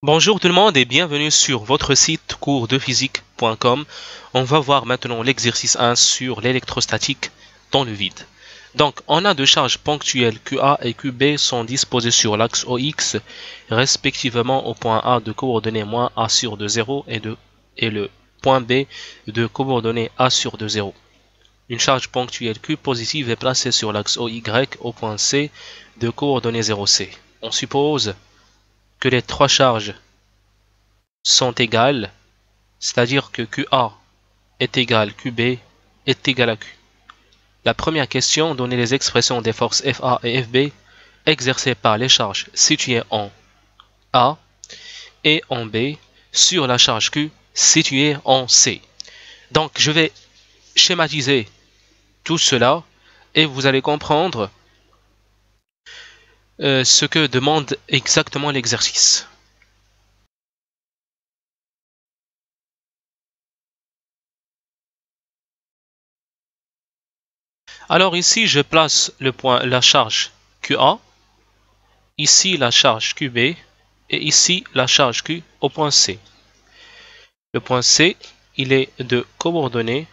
Bonjour tout le monde et bienvenue sur votre site coursdephysique.com. On va voir maintenant l'exercice 1 sur l'électrostatique dans le vide. Donc, on a deux charges ponctuelles QA et QB sont disposées sur l'axe OX, respectivement au point A de coordonnées moins A sur 2, 0 et le point B de coordonnées A sur 2, 0. Une charge ponctuelle Q positive est placée sur l'axe OY au point C de coordonnées 0C. On suppose que les trois charges sont égales, c'est-à-dire que QA est égal QB est égal à Q. La première question donnait les expressions des forces FA et FB exercées par les charges situées en A et en B sur la charge Q située en C. Donc je vais schématiser tout cela et vous allez comprendre ce que demande exactement l'exercice. Alors ici, je place la charge QA, ici la charge QB et ici la charge Q au point C. Le point C, il est de coordonnées,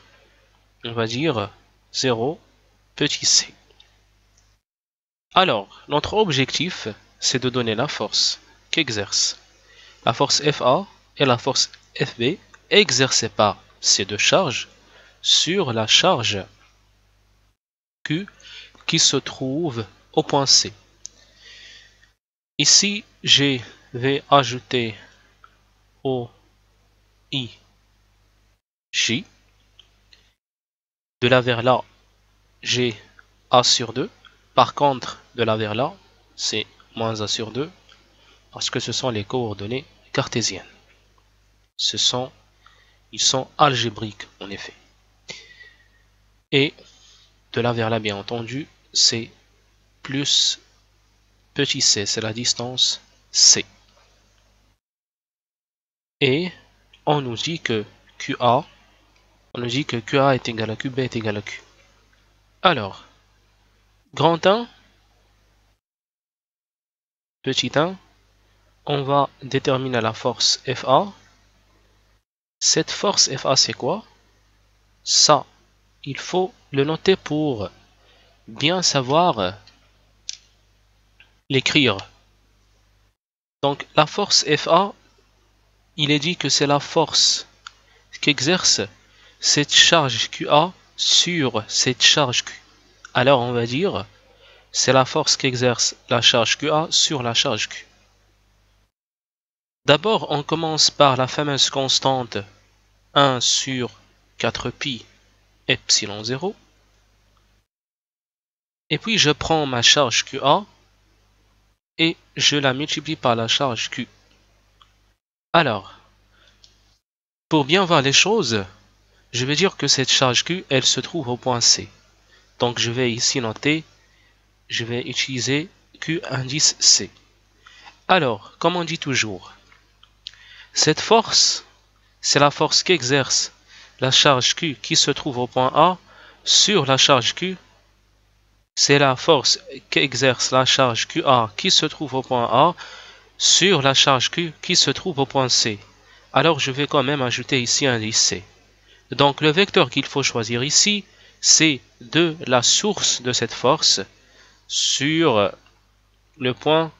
on va dire 0, petit c. Alors, notre objectif, c'est de donner la force qu'exerce la force FA et la force FB exercées par ces deux charges sur la charge Q qui se trouve au point C. Ici, je vais ajouter OIJ. De là vers là, j'ai A sur 2. Par contre, de là vers là, c'est moins A sur 2 parce que ce sont les coordonnées cartésiennes. Ils sont algébriques en effet. Et de là vers là, bien entendu, c'est plus petit c, c'est la distance C. Et on nous dit que QA est égal à QB est égal à Q. Alors, grand 1, petit 1, on va déterminer la force FA. Cette force FA, c'est quoi? Ça, il faut le noter pour bien savoir l'écrire. Donc, la force FA, il est dit que c'est la force qu'exerce cette charge QA sur cette charge Q. Alors, on va dire, c'est la force qu'exerce la charge QA sur la charge Q. D'abord, on commence par la fameuse constante 1 sur 4pi epsilon 0. Et puis, je prends ma charge QA et je la multiplie par la charge Q. Alors, pour bien voir les choses, je vais dire que cette charge Q, elle se trouve au point C. Donc, je vais ici noter, je vais utiliser Q indice C. Alors, comme on dit toujours, cette force, c'est la force qu'exerce la charge Q qui se trouve au point A sur la charge Q. C'est la force qu'exerce la charge QA qui se trouve au point A sur la charge Q qui se trouve au point C. Alors, je vais quand même ajouter ici un indice C. Donc, le vecteur qu'il faut choisir ici, c'est de la source de cette force sur le point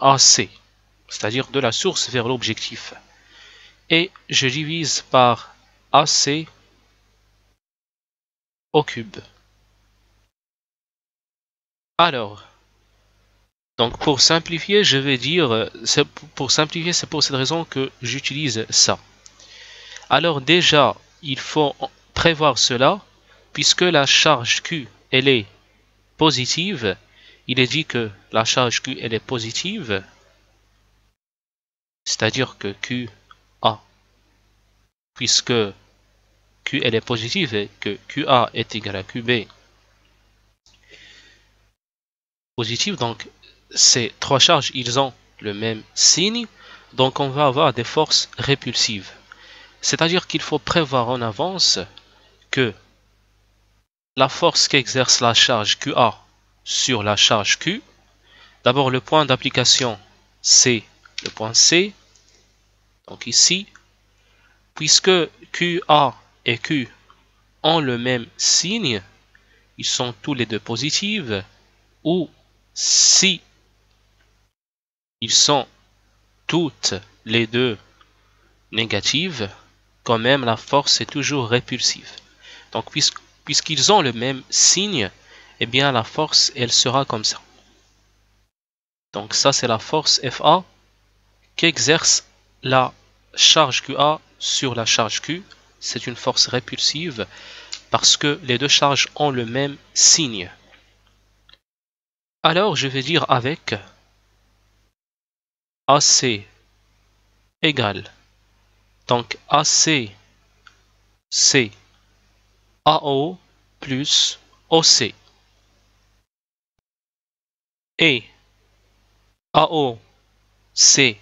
AC, c'est-à-dire de la source vers l'objectif. Et je divise par AC au cube. Alors, donc pour simplifier, je vais dire, c'est pour cette raison que j'utilise ça. Alors déjà, il faut prévoir cela, puisque la charge Q, elle est positive. Il est dit que la charge Q, elle est positive, c'est-à-dire que QA, puisque Q, elle est positive et que QA est égal à QB positive, donc ces trois charges, ils ont le même signe, donc on va avoir des forces répulsives. C'est-à-dire qu'il faut prévoir en avance que la force qu'exerce la charge QA sur la charge Q, d'abord le point d'application c'est le point C. Donc ici, puisque QA et Q ont le même signe, ils sont tous les deux positifs, ou si ils sont toutes les deux négatives, quand même la force est toujours répulsive. Donc puisqu'ils ont le même signe, eh bien la force elle sera comme ça. Donc ça c'est la force FA qu'exerce la charge QA sur la charge Q. C'est une force répulsive parce que les deux charges ont le même signe. Alors je vais dire avec AC égale, donc AC c'est AO plus OC, et AO c'est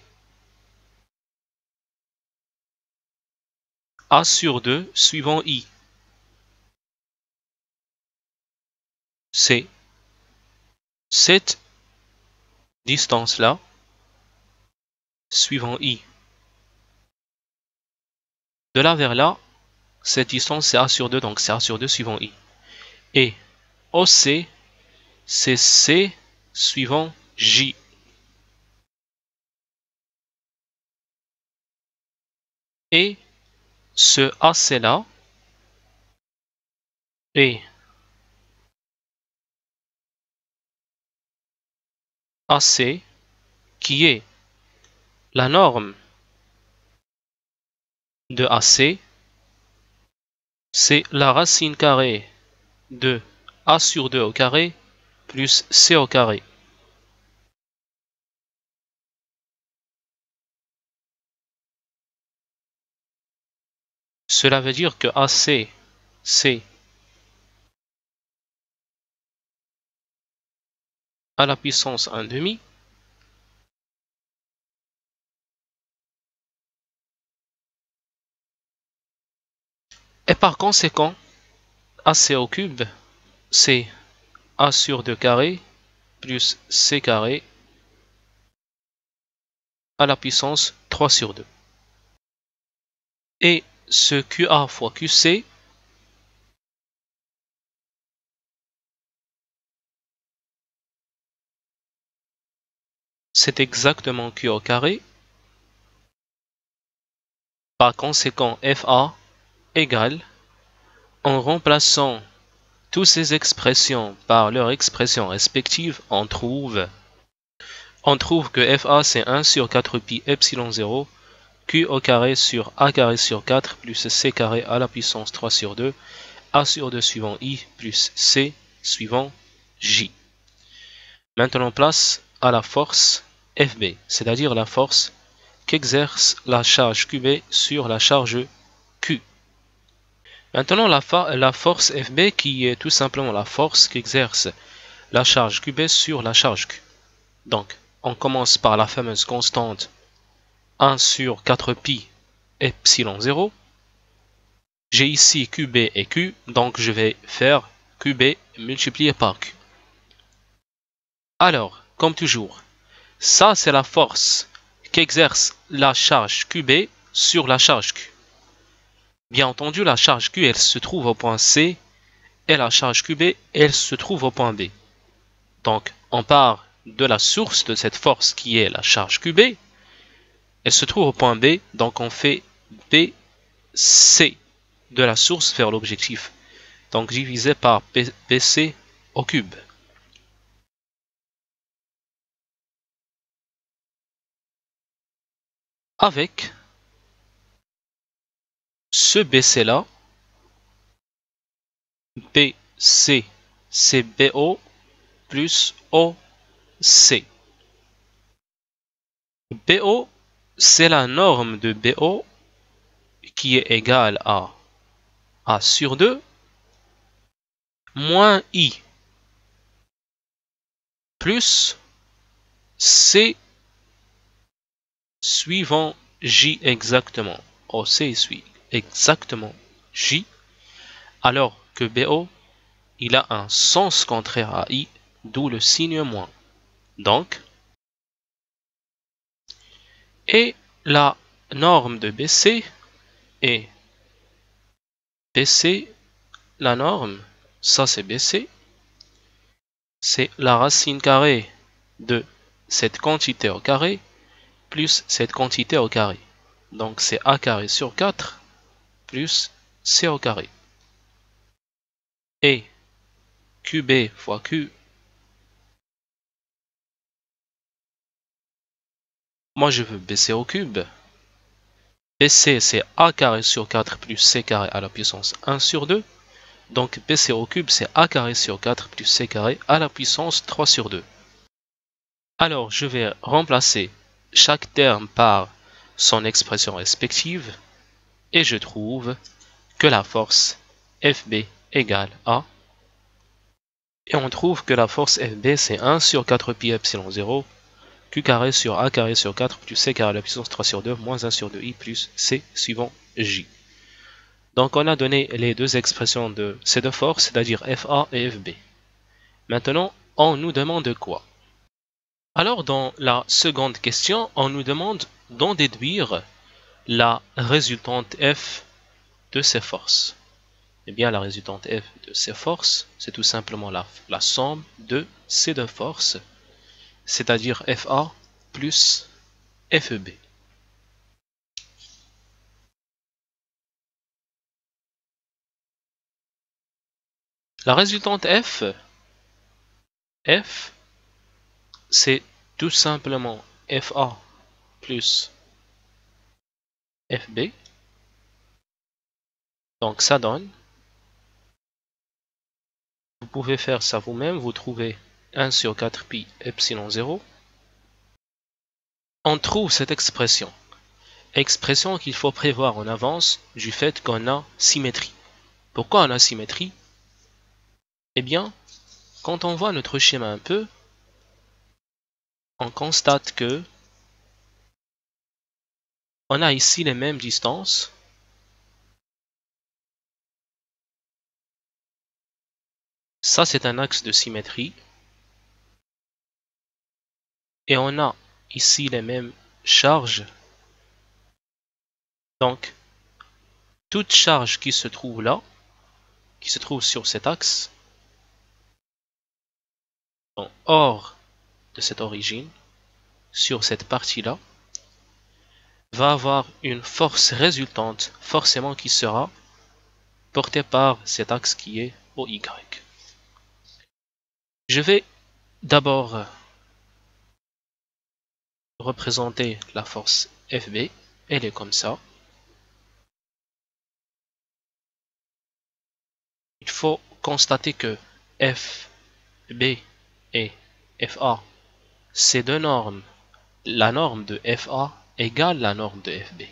A sur 2 suivant I. C'est cette distance-là suivant I. De là vers là, cette distance c'est A sur 2, donc c'est A sur 2 suivant I. Et OC, c'est C suivant J. Et ce AC-là est AC, qui est la norme de AC, c'est la racine carrée de A sur 2 au carré plus C au carré. Cela veut dire que AC, c'est à la puissance 1/2. Et par conséquent, AC au cube, c'est A sur 2 carré plus C carré à la puissance 3 sur 2. Et ce QA fois QC, c'est exactement Q au carré. Par conséquent, FA égale, en remplaçant toutes ces expressions par leurs expressions respectives, on trouve que FA c'est 1 sur 4 pi epsilon 0 Q au carré sur A carré sur 4 plus C carré à la puissance 3 sur 2 A sur 2 suivant I plus C suivant J. Maintenant place à la force FB, c'est-à-dire la force qu'exerce la charge QB sur la charge Q. Maintenant la force FB qui est tout simplement la force qu'exerce la charge QB sur la charge Q. Donc on commence par la fameuse constante 1 sur 4 pi epsilon 0. J'ai ici QB et Q, donc je vais faire QB multiplié par Q. Alors, comme toujours, ça c'est la force qu'exerce la charge QB sur la charge Q. Bien entendu, la charge Q, elle se trouve au point C, et la charge QB, elle se trouve au point B. Donc, on part de la source de cette force qui est la charge QB, elle se trouve au point B, donc on fait BC de la source vers l'objectif. Donc divisé par BC au cube. Avec ce BC là, BC c'est BO plus OC. BO c'est la norme de BO qui est égale à A sur 2 moins I plus C suivant J exactement. OC suit exactement J, alors que BO il a un sens contraire à I, d'où le signe moins. Donc, Et la norme de BC est BC, la norme, ça c'est BC, c'est la racine carrée de cette quantité au carré plus cette quantité au carré. Donc c'est A carré sur 4 plus C au carré. Et QB fois Q, moi je veux BC au cube. BC c'est A carré sur 4 plus C carré à la puissance 1 sur 2. Donc BC au cube c'est A carré sur 4 plus C carré à la puissance 3 sur 2. Alors je vais remplacer chaque terme par son expression respective et je trouve que la force FB égale A. Et on trouve que la force FB c'est 1 sur 4 pi epsilon 0 Q carré sur A carré sur 4 plus C carré à la puissance 3 sur 2 moins 1 sur 2i plus C suivant J. Donc on a donné les deux expressions de ces deux forces, c'est-à-dire FA et FB. Maintenant, on nous demande quoi? Alors dans la seconde question, on nous demande d'en déduire la résultante F de ces forces. Eh bien la résultante F de ces forces, c'est tout simplement la somme de ces deux forces, c'est-à-dire FA plus FEB. La résultante F, c'est tout simplement FA plus FB. Donc ça donne, vous pouvez faire ça vous-même, vous trouvez 1 sur 4 pi epsilon 0. On trouve cette expression qu'il faut prévoir en avance du fait qu'on a symétrie. Pourquoi on a symétrie? Eh bien, quand on voit notre schéma un peu, on constate que on a ici les mêmes distances. Ça, c'est un axe de symétrie. Et on a ici les mêmes charges. Donc, toute charge qui se trouve là, qui se trouve sur cet axe, donc hors de cette origine, sur cette partie-là, va avoir une force résultante, forcément qui sera portée par cet axe qui est au Y. Je vais d'abord représenter la force FB, elle est comme ça. Il faut constater que FB et FA, ces deux normes, la norme de FA égale la norme de FB.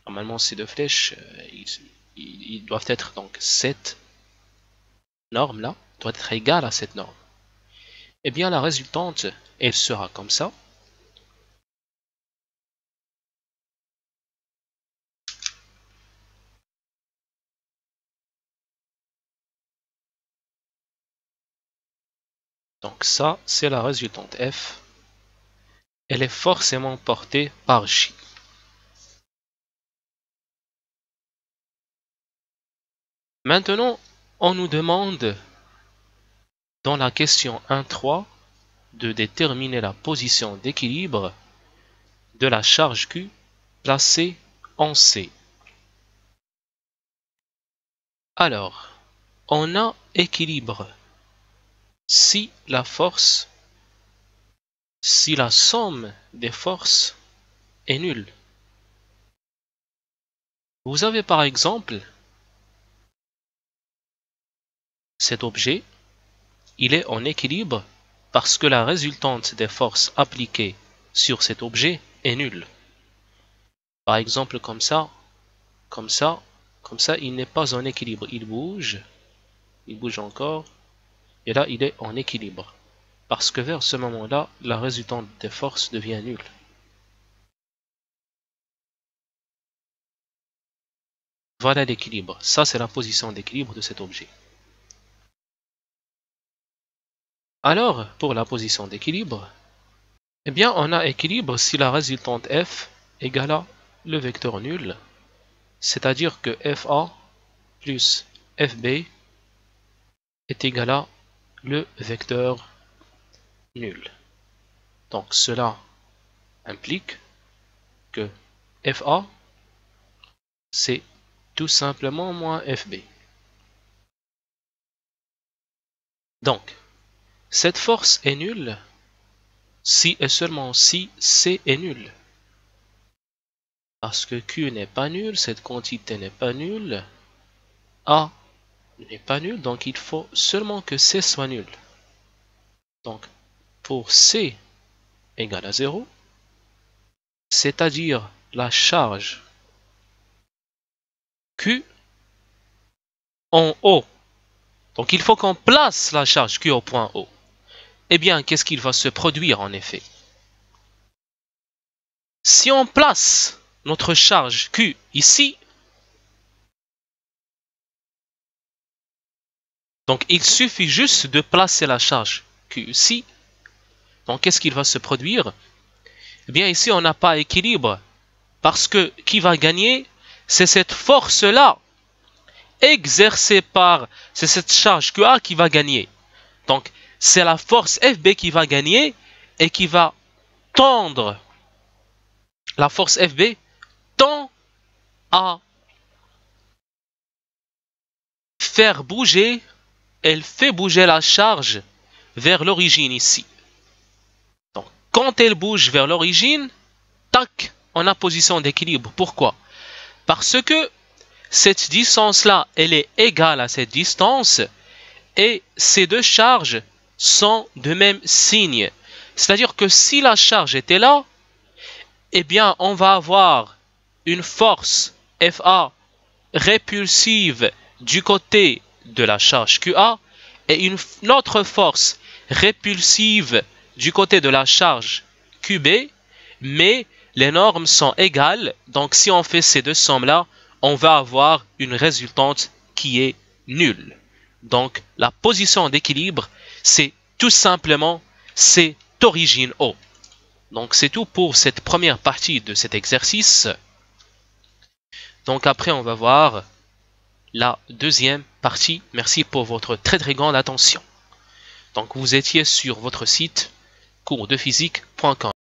Normalement, ces deux flèches, ils doivent être donc cette norme-là doit être égale à cette norme. Eh bien, la résultante, elle sera comme ça. Donc ça, c'est la résultante F. Elle est forcément portée par J. Maintenant, on nous demande dans la question 1.3 de déterminer la position d'équilibre de la charge Q placée en C. Alors, on a équilibre si la somme des forces est nulle. Vous avez par exemple cet objet, il est en équilibre parce que la résultante des forces appliquées sur cet objet est nulle. Par exemple comme ça, il n'est pas en équilibre. Il bouge encore, et là il est en équilibre. Parce que vers ce moment-là, la résultante des forces devient nulle. Voilà l'équilibre. Ça, c'est la position d'équilibre de cet objet. Alors, pour la position d'équilibre, Eh bien, on a équilibre si la résultante f égale à le vecteur nul, c'est-à-dire que fa plus fb est égal à le vecteur nul. Donc cela implique que fa c'est tout simplement moins fb. Donc cette force est nulle si et seulement si C est nul. Parce que Q n'est pas nul, cette quantité n'est pas nulle, A n'est pas nul, donc il faut seulement que C soit nul. Donc pour C égale à 0, c'est-à-dire la charge Q en O. Donc il faut qu'on place la charge Q au point O. Eh bien, qu'est-ce qu'il va se produire en effet? Si on place notre charge Q ici, donc il suffit juste de placer la charge Q ici. Donc qu'est-ce qu'il va se produire? Eh bien ici on n'a pas équilibre. Parce que qui va gagner? C'est cette force-là exercée par, c'est cette charge QA qui va gagner. Donc c'est la force FB qui va gagner et qui va tendre. La force FB tend à faire bouger, elle fait bouger la charge vers l'origine ici. Donc quand elle bouge vers l'origine, tac, on a position d'équilibre. Pourquoi? Parce que cette distance-là, elle est égale à cette distance et ces deux charges sont de même signe. C'est-à-dire que si la charge était là, eh bien, on va avoir une force FA répulsive du côté de la charge QA et une autre force répulsive du côté de la charge QB, mais les normes sont égales. Donc, si on fait ces deux sommes-là, on va avoir une résultante qui est nulle. Donc, la position d'équilibre, c'est tout simplement cette origine O. Donc, c'est tout pour cette première partie de cet exercice. Donc, après, on va voir la deuxième partie. Merci pour votre très grande attention. Donc, vous étiez sur votre site coursdephysique.com.